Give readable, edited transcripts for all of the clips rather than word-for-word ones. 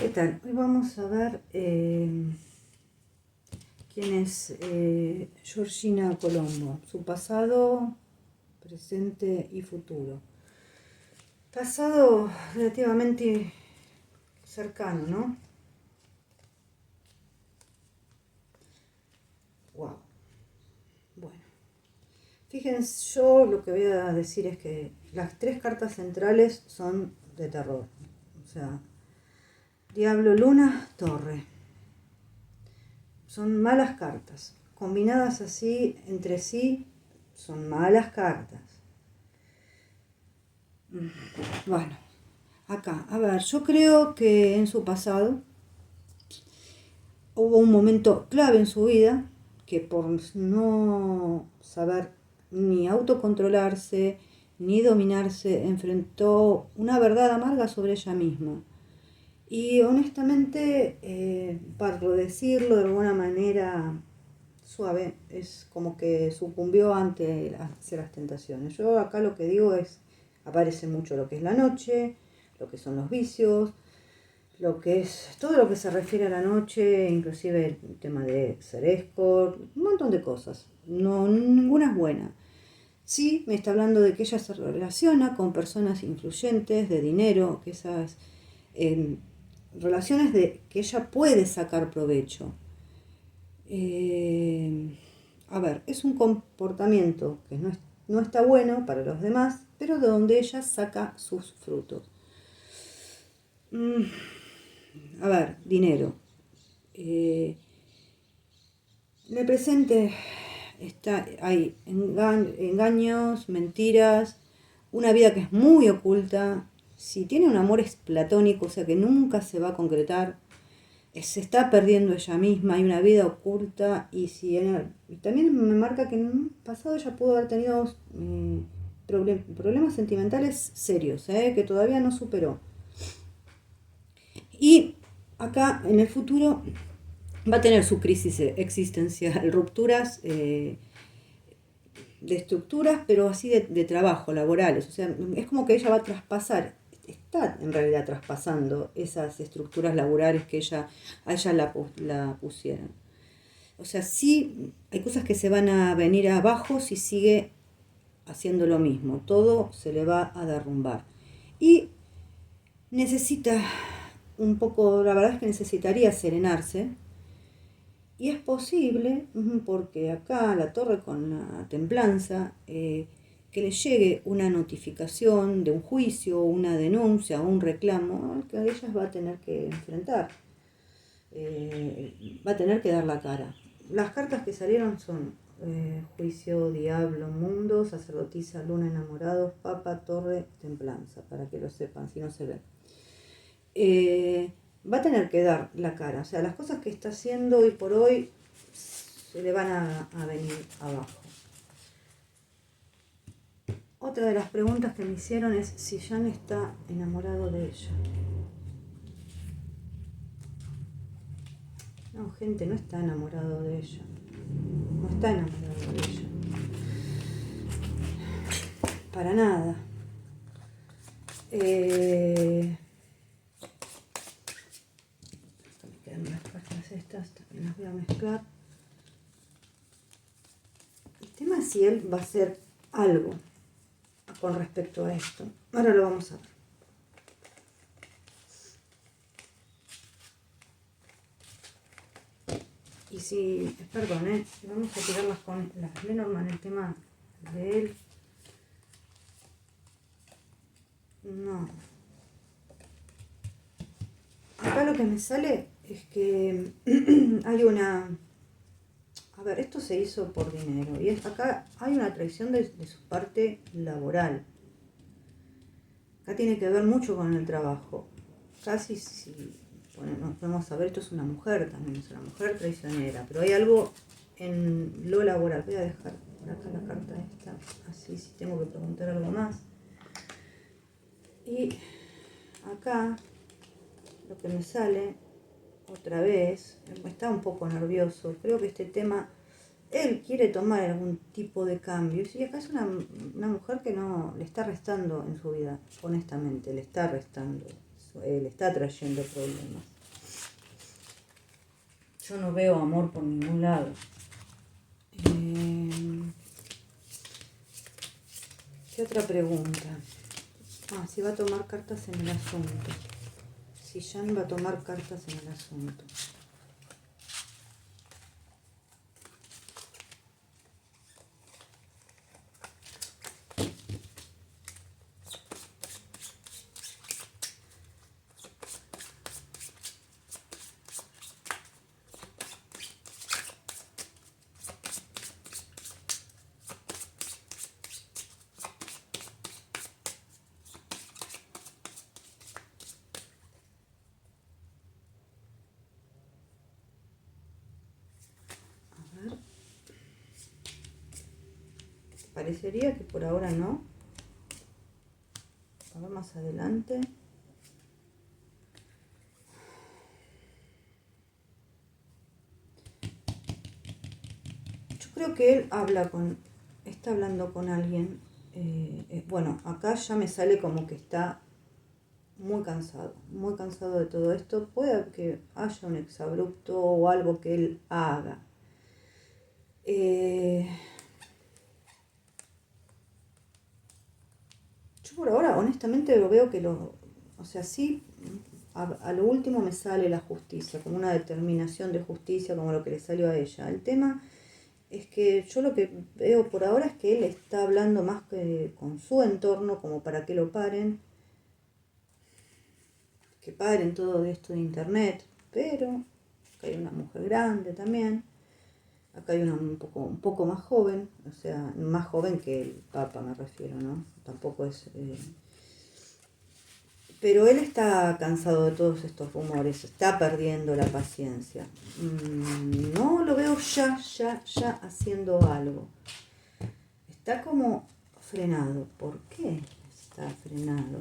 ¿Qué tal? Hoy vamos a ver quién es Georgina Colombo, su pasado, presente y futuro. Pasado relativamente cercano, ¿no? Wow. Bueno, fíjense, yo lo que voy a decir es que las tres cartas centrales son de terror. O sea, Diablo, Luna, Torre. Son malas cartas. Combinadas así entre sí, son malas cartas. Bueno, acá, a ver, yo creo que en su pasado hubo un momento clave en su vida que por no saber ni autocontrolarse ni dominarse enfrentó una verdad amarga sobre ella misma. Y honestamente, para decirlo de alguna manera suave, es como que sucumbió ante las tentaciones. Yo acá lo que digo es, aparece mucho lo que es la noche, lo que son los vicios, lo que es todo lo que se refiere a la noche, inclusive el tema de ser escort, un montón de cosas. No, ninguna es buena. Sí, me está hablando de que ella se relaciona con personas influyentes, de dinero, que esas relaciones de que ella puede sacar provecho. A ver, es un comportamiento que no está bueno para los demás, pero de donde ella saca sus frutos. A ver, dinero. En el presente hay engaños, mentiras, una vida que es muy oculta. Si tiene un amor es platónico, o sea que nunca se va a concretar. Se está perdiendo ella misma, hay una vida oculta y también me marca que en un pasado ella pudo haber tenido problemas sentimentales serios, que todavía no superó. Y acá en el futuro va a tener su crisis existencial, rupturas de estructuras, pero así de trabajo, laborales. O sea, es como que ella va a traspasar, está en realidad traspasando esas estructuras laborales que a ella la pusieron. O sea, sí hay cosas que se van a venir abajo si sigue haciendo lo mismo. Todo se le va a derrumbar. Y necesita un poco, la verdad es que necesitaría serenarse. Y es posible, porque acá la torre con la templanza, que le llegue una notificación de un juicio, una denuncia o un reclamo al que ella va a tener que enfrentar. Va a tener que dar la cara. Las cartas que salieron son juicio, diablo, mundo, sacerdotisa, luna, enamorados, papa, torre, templanza, para que lo sepan si no se ven. Va a tener que dar la cara. O sea, las cosas que está haciendo hoy por hoy se le van a venir abajo. Otra de las preguntas que me hicieron es si Jan está enamorado de ella. No, gente, no está enamorado de ella. No está enamorado de ella. Para nada. Me quedan las cartas estas, también las voy a mezclar. El tema es si él va a hacer algo con respecto a esto. Ahora lo vamos a ver. Y si, perdón, vamos a tirarlas con las Lenormand, el tema de él. No. Acá lo que me sale es que hay una... A ver, esto se hizo por dinero. Y acá hay una traición de su parte laboral. Acá tiene que ver mucho con el trabajo. Casi si... Bueno, vamos a ver, esto es una mujer también, es una mujer traicionera. Pero hay algo en lo laboral. Voy a dejar por acá la carta esta. Así si tengo que preguntar algo más. Y acá lo que me sale otra vez, está un poco nervioso. Creo que este tema, él quiere tomar algún tipo de cambio. Y acá es una mujer que no le está restando en su vida, honestamente, le está restando, le está trayendo problemas. Yo no veo amor por ningún lado. ¿Qué otra pregunta? Si va a tomar cartas en el asunto. Si Jan va a tomar cartas en el asunto. Parecería que por ahora no. A ver más adelante. Yo creo que él está hablando con alguien. Bueno, acá ya me sale como que está muy cansado de todo esto. Puede que haya un exabrupto o algo que él haga. Yo por ahora, honestamente, lo veo que sí, a lo último me sale la justicia, como una determinación de justicia, como lo que le salió a ella. El tema es que yo lo que veo por ahora es que él está hablando más que con su entorno, como para que lo paren, que paren todo esto de internet, pero acá hay una mujer grande también. Acá hay una un poco más joven, o sea, más joven que el Papa me refiero, ¿no? Tampoco es... Pero él está cansado de todos estos rumores, está perdiendo la paciencia. No lo veo ya haciendo algo. Está como frenado. ¿Por qué está frenado?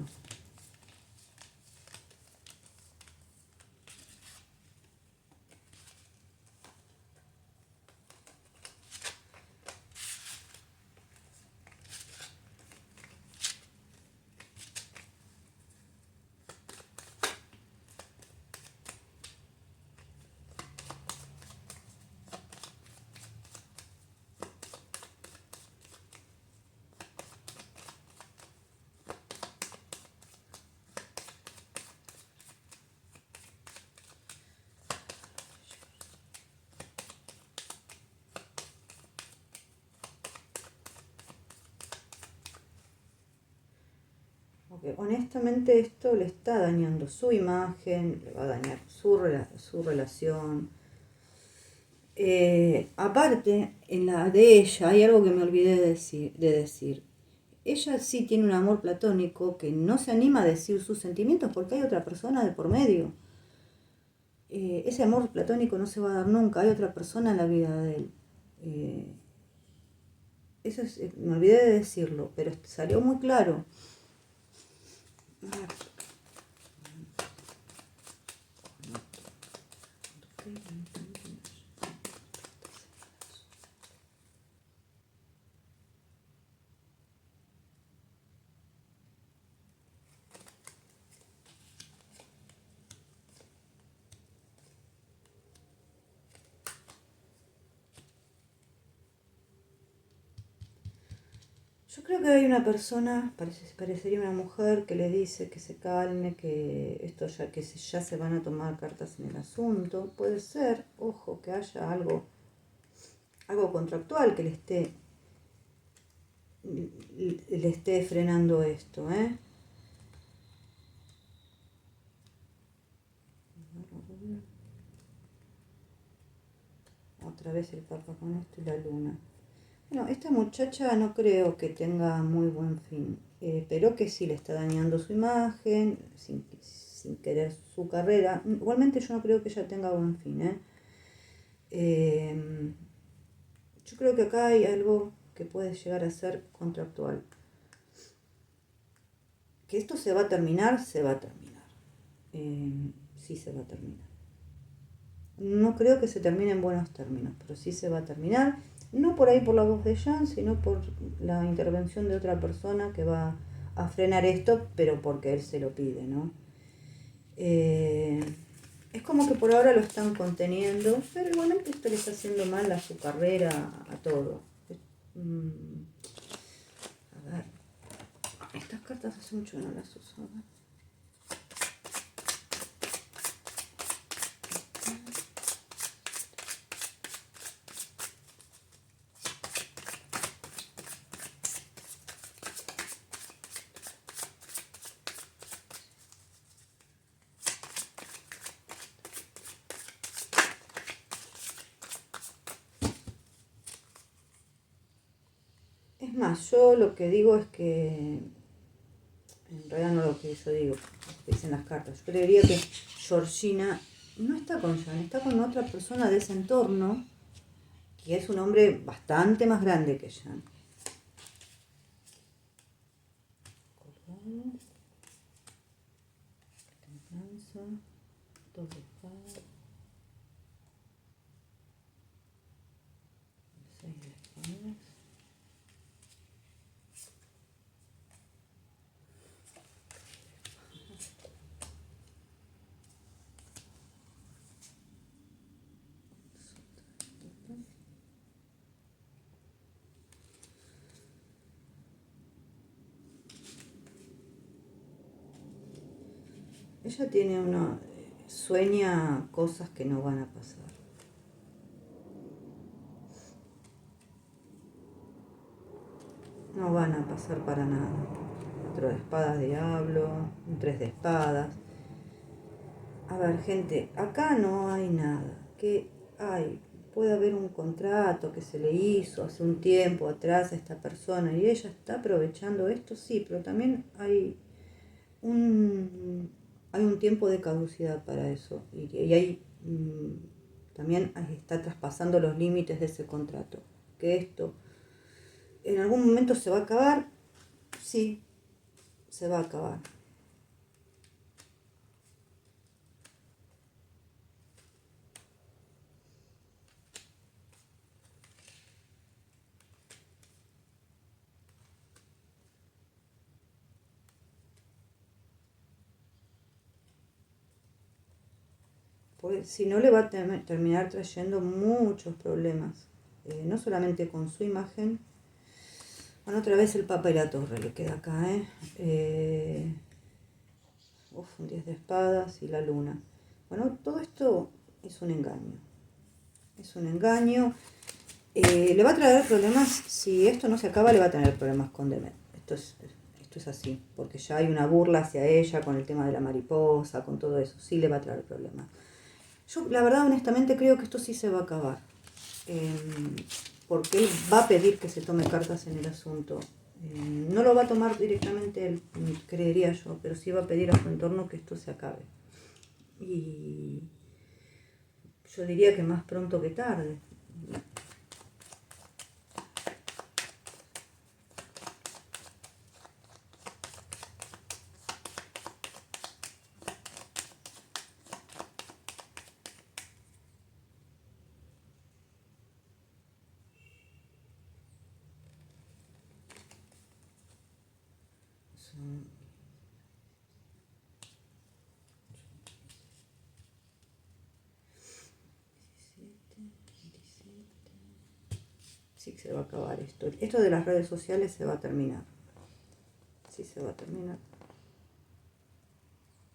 Porque honestamente esto le está dañando su imagen, le va a dañar su relación. Aparte, en la de ella hay algo que me olvidé de decir. Ella sí tiene un amor platónico que no se anima a decir sus sentimientos porque hay otra persona de por medio. Ese amor platónico no se va a dar nunca, hay otra persona en la vida de él. Me olvidé de decirlo, pero salió muy claro. Yo creo que hay una persona, parecería una mujer, que le dice que se calme, que ya se van a tomar cartas en el asunto. Puede ser, ojo, que haya algo contractual que le esté frenando esto, ¿eh? Otra vez el Papa con esto y la luna. Bueno, esta muchacha no creo que tenga muy buen fin, pero que sí le está dañando su imagen, sin querer su carrera. Igualmente yo no creo que ella tenga buen fin, yo creo que acá hay algo que puede llegar a ser contractual. Que esto se va a terminar, se va a terminar. Sí se va a terminar. No creo que se termine en buenos términos, pero sí se va a terminar. No por ahí por la voz de Jan, sino por la intervención de otra persona que va a frenar esto, pero porque él se lo pide, ¿no? Es como que por ahora lo están conteniendo, pero igualmente esto le está haciendo mal a su carrera, a todo. Mm, a ver, estas cartas hace mucho que no las uso. A ver. Es más, yo lo que digo es que, en realidad no lo que yo digo, lo que dicen las cartas, yo creería que Georgina no está con Jan, está con otra persona de ese entorno, que es un hombre bastante más grande que Jan. Templanza, dos de espadas, seis de espadas. Ella tiene una... sueña cosas que no van a pasar. No van a pasar para nada. 4 de espadas, diablo, un 3 de espadas. A ver, gente, acá no hay nada. ¿Qué hay? Puede haber un contrato que se le hizo hace un tiempo atrás a esta persona y ella está aprovechando esto, sí, pero también hay un tiempo de caducidad para eso y hay, también está traspasando los límites de ese contrato. Que esto en algún momento se va a acabar, sí, se va a acabar. Porque si no le va a terminar trayendo muchos problemas, no solamente con su imagen. Bueno, otra vez el Papa y la Torre le queda acá, un 10 de espadas y la luna. Bueno, todo esto es un engaño. Es un engaño. Le va a traer problemas, si esto no se acaba, le va a tener problemas con Demet. Esto es así, porque ya hay una burla hacia ella con el tema de la mariposa, con todo eso. Sí le va a traer problemas. Yo, la verdad, honestamente, creo que esto sí se va a acabar. Porque él va a pedir que se tome cartas en el asunto. No lo va a tomar directamente él, creería yo, pero sí va a pedir a su entorno que esto se acabe. Y yo diría que más pronto que tarde. Son... Sí, se va a acabar esto. Esto de las redes sociales se va a terminar. Sí, se va a terminar.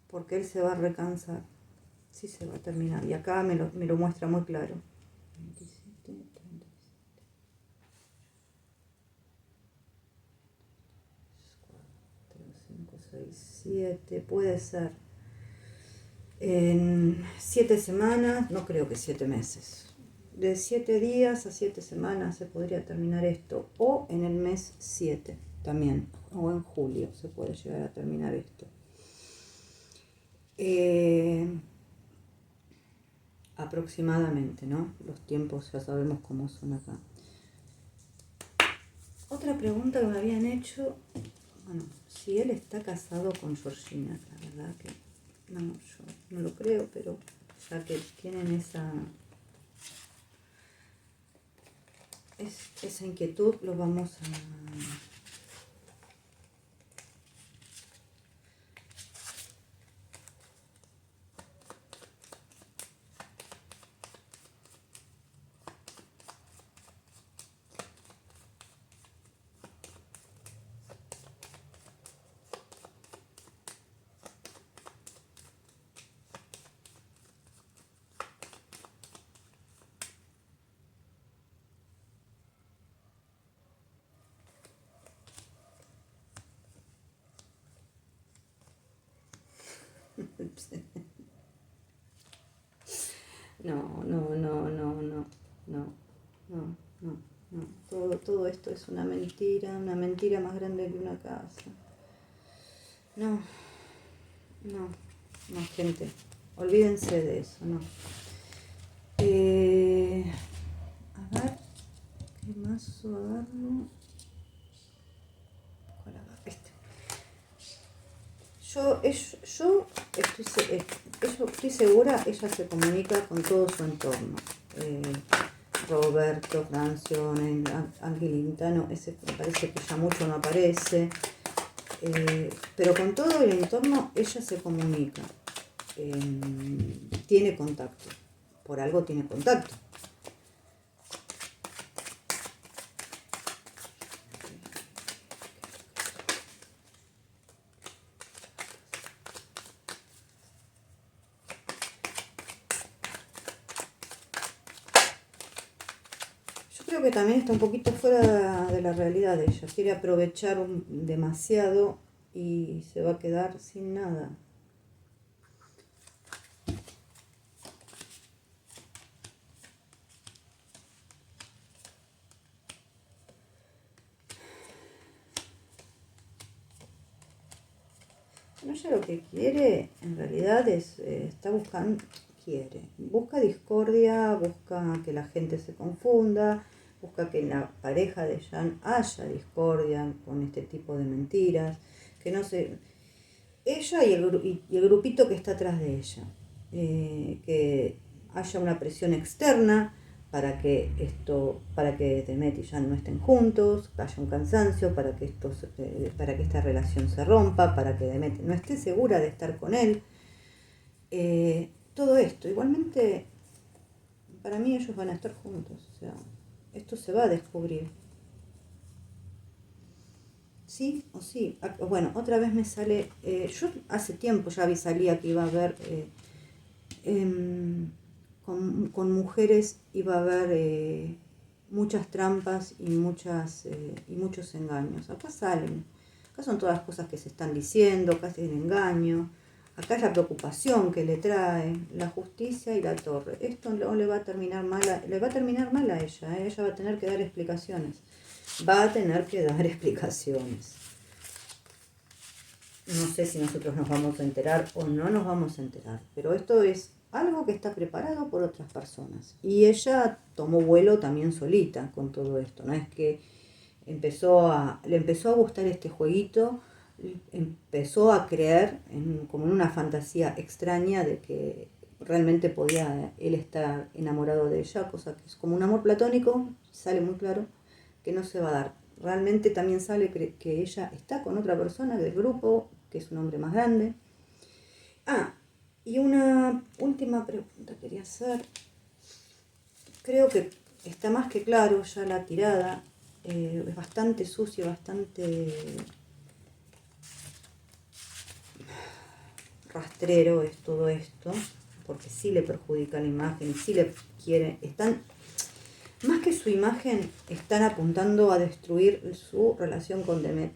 Porque él se va a recansar. Sí, se va a terminar. Y acá me lo muestra muy claro. 27, 37. 4, 5, 6, 7. Puede ser. En 7 semanas, no creo que 7 meses. De 7 días a 7 semanas se podría terminar esto. O en el mes 7 también. O en julio se puede llegar a terminar esto. Aproximadamente, ¿no? Los tiempos ya sabemos cómo son acá. Otra pregunta que me habían hecho, bueno, si él está casado con Georgina, la verdad que no, yo no lo creo, pero ya que tienen esa inquietud, lo vamos a... No, no, no, no, no, no, no, no, no. Todo esto es una mentira más grande que una casa. No, no, no, gente. Olvídense de eso, no. A ver, ¿qué mazo agarro? ¿Cuál agarro? Este. Yo estoy segura, ella se comunica con todo su entorno. Roberto, Francio, Ángel Intano, ese me parece que ya mucho no aparece. Pero con todo el entorno ella se comunica. Tiene contacto. Por algo tiene contacto. Yo creo que también está un poquito fuera de la realidad de ella. Quiere aprovechar demasiado y se va a quedar sin nada. No, ella lo que quiere en realidad es, está buscando, busca discordia, busca que la gente se confunda, busca que en la pareja de Jan haya discordia con este tipo de mentiras, que no se... Ella y el grupito que está atrás de ella, que haya una presión externa para que Demet y Jan no estén juntos, que haya un cansancio, para que esta relación se rompa, para que Demet no esté segura de estar con él. Todo esto, igualmente, para mí ellos van a estar juntos, o sea, esto se va a descubrir. Sí o sí. Bueno, otra vez me sale, yo hace tiempo ya salía que iba a haber, con mujeres iba a haber muchas trampas y muchos engaños. Acá salen, acá son todas las cosas que se están diciendo, acá es el engaño, acá es la preocupación que le trae la justicia y la torre. Esto no le va a terminar mal, le va a terminar mal a ella, ella va a tener que dar explicaciones. Va a tener que dar explicaciones. No sé si nosotros nos vamos a enterar o no nos vamos a enterar, pero esto es algo que está preparado por otras personas. Y ella tomó vuelo también solita con todo esto, no es que le empezó a gustar este jueguito, empezó a creer como en una fantasía extraña de que realmente podía él estar enamorado de ella, cosa que es como un amor platónico, sale muy claro que no se va a dar. Realmente también sale que ella está con otra persona del grupo, que es un hombre más grande. Ah, y una última pregunta quería hacer. Creo que está más que claro ya la tirada. Es bastante sucio, bastante rastrero es todo esto, porque sí le perjudica la imagen, sí le quieren, más que su imagen, están apuntando a destruir su relación con Demet.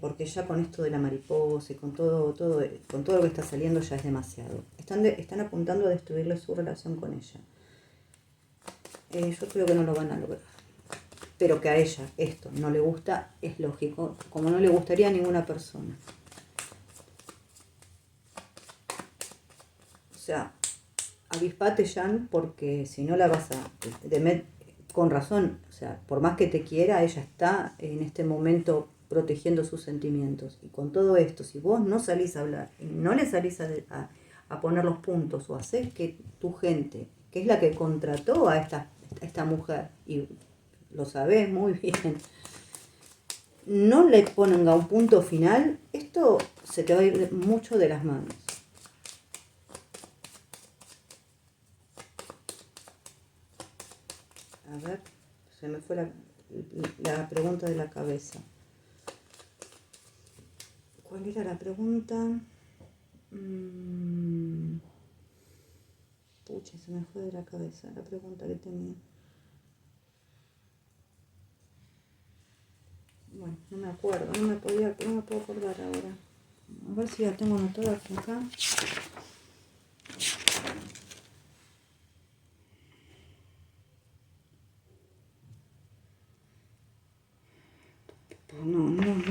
Porque ya con esto de la mariposa y con todo lo que está saliendo ya es demasiado. Están apuntando a destruirle su relación con ella. Yo creo que no lo van a lograr. Pero que a ella esto no le gusta, es lógico, como no le gustaría a ninguna persona. O sea, avispate, Jan, porque si no la vas a... con razón, o sea, por más que te quiera, ella está en este momento protegiendo sus sentimientos. Y con todo esto, si vos no salís a hablar, y no le salís a poner los puntos o haces que tu gente, que es la que contrató a esta mujer, y lo sabés muy bien, no le ponga un punto final, esto se te va a ir mucho de las manos. A ver, se me fue la pregunta de la cabeza. ¿Cuál era la pregunta? Pucha, se me fue de la cabeza la pregunta que tenía. Bueno, no me acuerdo, no me puedo acordar ahora. A ver si la tengo anotada acá.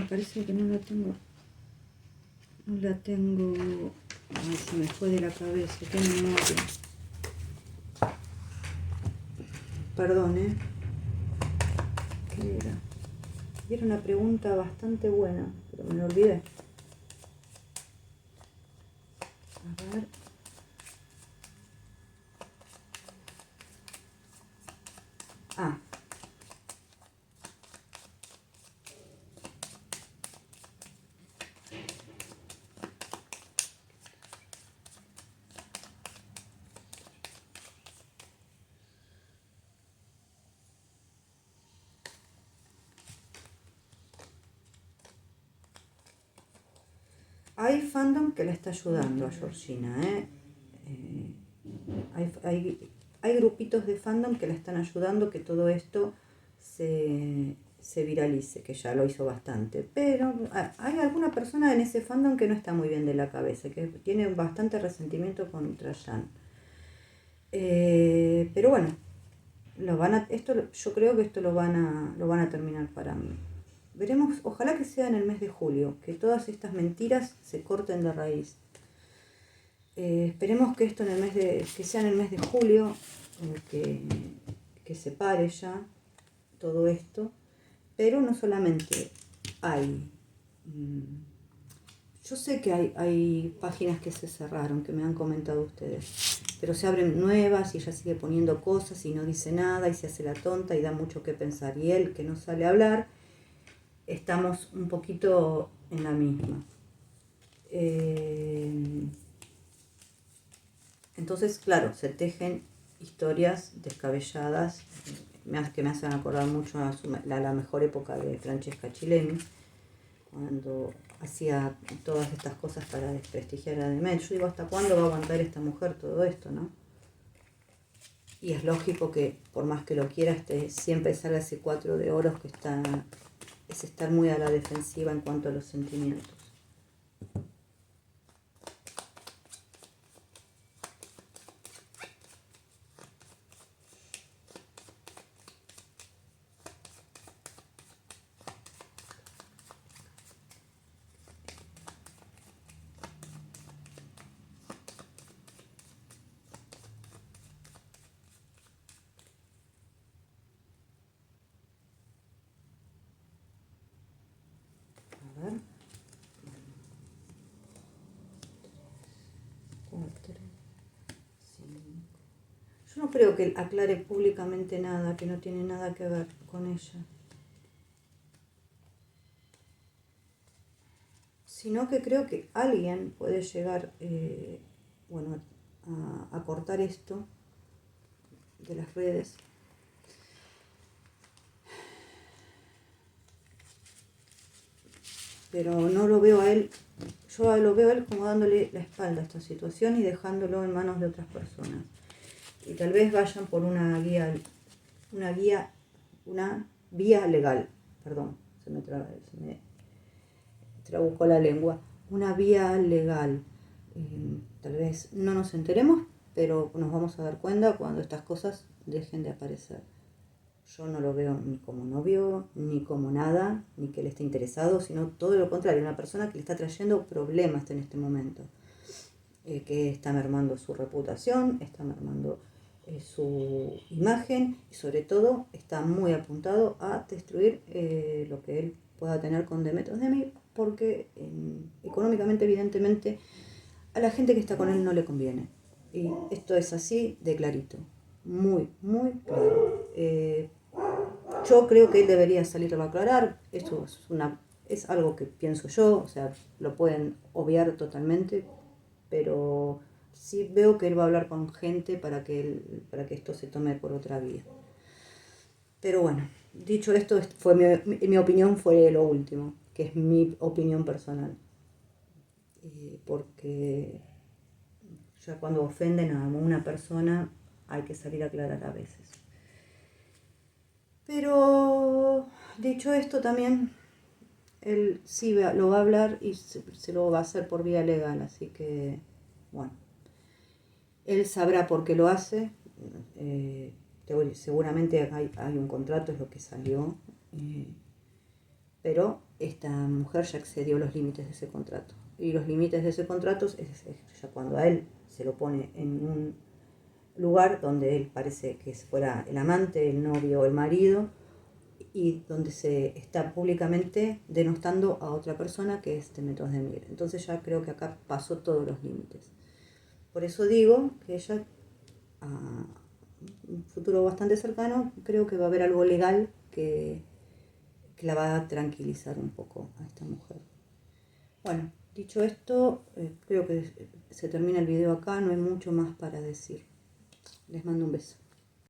parece que no la tengo. No la tengo. Ay, se me fue de la cabeza. Qué memoria. Perdón, ¿eh? ¿Qué era? Era una pregunta bastante buena, pero me lo olvidé. A ver. Ah. Hay fandom que la está ayudando a Georgina, ¿eh? Hay grupitos de fandom que la están ayudando que todo esto se viralice, que ya lo hizo bastante. Pero hay alguna persona en ese fandom que no está muy bien de la cabeza, que tiene bastante resentimiento contra Jan. Pero bueno, yo creo que esto lo van a terminar para mí. Veremos, ojalá que sea en el mes de julio, que todas estas mentiras se corten de raíz. Esperemos que esto que sea en el mes de julio, que se pare ya todo esto, pero no solamente hay. Yo sé que hay páginas que se cerraron, que me han comentado ustedes, pero se abren nuevas y ella sigue poniendo cosas y no dice nada y se hace la tonta y da mucho que pensar. Y él, que no sale a hablar, estamos un poquito en la misma. Entonces, claro, se tejen historias descabelladas que me hacen acordar mucho a la mejor época de Francesca Chilemi, cuando hacía todas estas cosas para desprestigiar a Demet. Yo digo, ¿hasta cuándo va a aguantar esta mujer todo esto, no? Y es lógico que, por más que lo quiera, siempre salga ese 4 de oros es estar muy a la defensiva en cuanto a los sentimientos. A ver. 4, 5. Yo no creo que él aclare públicamente nada, que no tiene nada que ver con ella. Sino que creo que alguien puede llegar, a cortar esto de las redes. Pero no lo veo a él, yo lo veo a él como dándole la espalda a esta situación y dejándolo en manos de otras personas. Y tal vez vayan por una vía legal, perdón, se me trabucó la lengua, una vía legal. Tal vez no nos enteremos, pero nos vamos a dar cuenta cuando estas cosas dejen de aparecer. Yo no lo veo ni como novio, ni como nada, ni que él esté interesado, sino todo lo contrario, una persona que le está trayendo problemas en este momento, que está mermando su reputación, está mermando su imagen y sobre todo está muy apuntado a destruir lo que él pueda tener con Demet Özdemir, porque económicamente, evidentemente, a la gente que está con él no le conviene. Y esto es así de clarito, muy, muy claro. Yo creo que él debería salir a aclarar, esto es algo que pienso yo, o sea, lo pueden obviar totalmente, pero sí veo que él va a hablar con gente para que esto se tome por otra vía. Pero bueno, dicho esto, mi opinión fue lo último, que es mi opinión personal. Porque ya cuando ofenden a una persona hay que salir a aclarar a veces. Pero dicho esto también, él sí lo va a hablar y se lo va a hacer por vía legal, así que bueno, él sabrá por qué lo hace. Seguramente hay un contrato, es lo que salió. pero esta mujer ya excedió los límites de ese contrato. Y los límites de ese contrato es ya cuando a él se lo pone en un lugar donde él parece que fuera el amante, el novio o el marido, y donde se está públicamente denostando a otra persona que es Demetrio de Miguel. Entonces ya creo que acá pasó todos los límites. Por eso digo que ella, a un futuro bastante cercano, creo que va a haber algo legal que la va a tranquilizar un poco a esta mujer. Bueno, dicho esto, creo que se termina el video acá, no hay mucho más para decir. Les mando un beso.